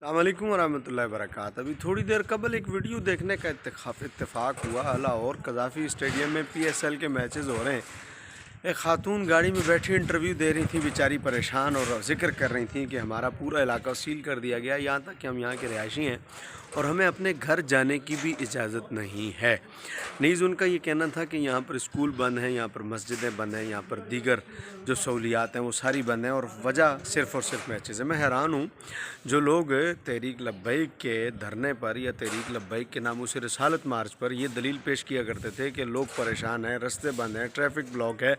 अस्सलामुअलैकुम वरहमतुल्लाहि वबरकातुहू। अभी थोड़ी देर कबल एक वीडियो देखने का इत्तेफाक हुआ। लाहौर कज़ाफ़ी स्टेडियम में PSL के मैचेस हो रहे हैं। एक ख़ातून गाड़ी में बैठी इंटरव्यू दे रही थी, बेचारी परेशान, और ज़िक्र कर रही थी कि हमारा पूरा इलाका सील कर दिया गया, यहाँ तक कि हम यहाँ के रिहायशी हैं और हमें अपने घर जाने की भी इजाज़त नहीं है। नीज़ उनका ये कहना था कि यहाँ पर स्कूल बंद हैं, यहाँ पर मस्जिदें बंद हैं, यहाँ पर दीगर जो सहूलियात हैं वो सारी बंद हैं, और वजह सिर्फ़ और सिर्फ मैचेज़ है। मैं हैरान हूँ, जो लोग तहरीक लब्बैक के धरने पर या तहरीक लब्बैक के नामूस रिसालत मार्च पर ये दलील पेश किया करते थे कि लोग परेशान हैं, रास्ते बंद हैं, ट्रैफिक ब्लॉक है,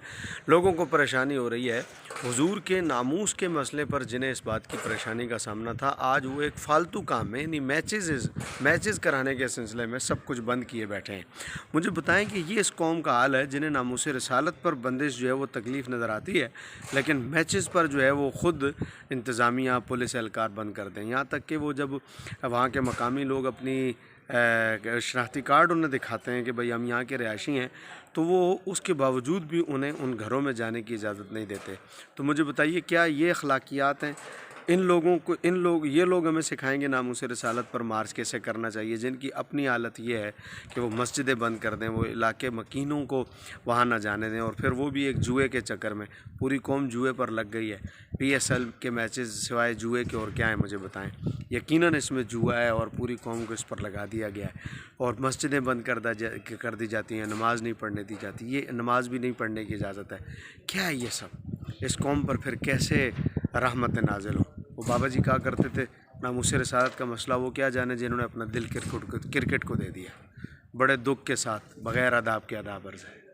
लोगों को परेशानी हो रही है। हुजूर के नामूस के मसले पर जिन्हें इस बात की परेशानी का सामना था, आज वो एक फ़ालतू काम में, यानी मैचेज़ कराने के सिलसिले में सब कुछ बंद किए बैठे हैं। मुझे बताएं कि ये इस कौम का हाल है जिन्हें नामूस रिसालत पर बंदिश जो है वो तकलीफ़ नज़र आती है, लेकिन मैचेज़ पर जो है वो ख़ुद इंतज़ामिया पुलिस एहलकार बंद कर दें। यहाँ तक कि वो जब वहाँ के मकामी लोग अपनी शनाख्ती कार्ड उन्हें दिखाते हैं कि भाई हम यहाँ के रिहायशी हैं, तो वो उसके बावजूद भी उन्हें उन घरों में जाने की इजाज़त नहीं देते। तो मुझे बताइए, क्या ये अखलाकियात हैं? ये लोग हमें सिखाएंगे नामूस रिसालत पर मार्च कैसे करना चाहिए, जिनकी अपनी हालत ये है कि वो मस्जिदें बंद कर दें, वो इलाके मकीनों को वहाँ ना जाने दें, और फिर वो भी एक जुए के चक्कर में। पूरी कौम जुए पर लग गई है। PSL के मैचेस सिवाय जुए के और क्या है, मुझे बताएं। यकीनन इसमें जुआ है और पूरी कौम को इस पर लगा दिया गया है, और मस्जिदें बंद कर दी जाती हैं, नमाज़ नहीं पढ़ने दी जाती, ये नमाज भी नहीं पढ़ने की इजाज़त है। क्या है ये सब? इस कौम पर फिर कैसे रहमत नाज़िल हो? वो बाबा जी कहा करते थे, नामूस रिसालत का मसला वो क्या जाने जिन्होंने अपना दिल क्रिकेट को दे दिया। बड़े दुख के साथ बग़ैर अदाब के अदाब अर्ज़ है।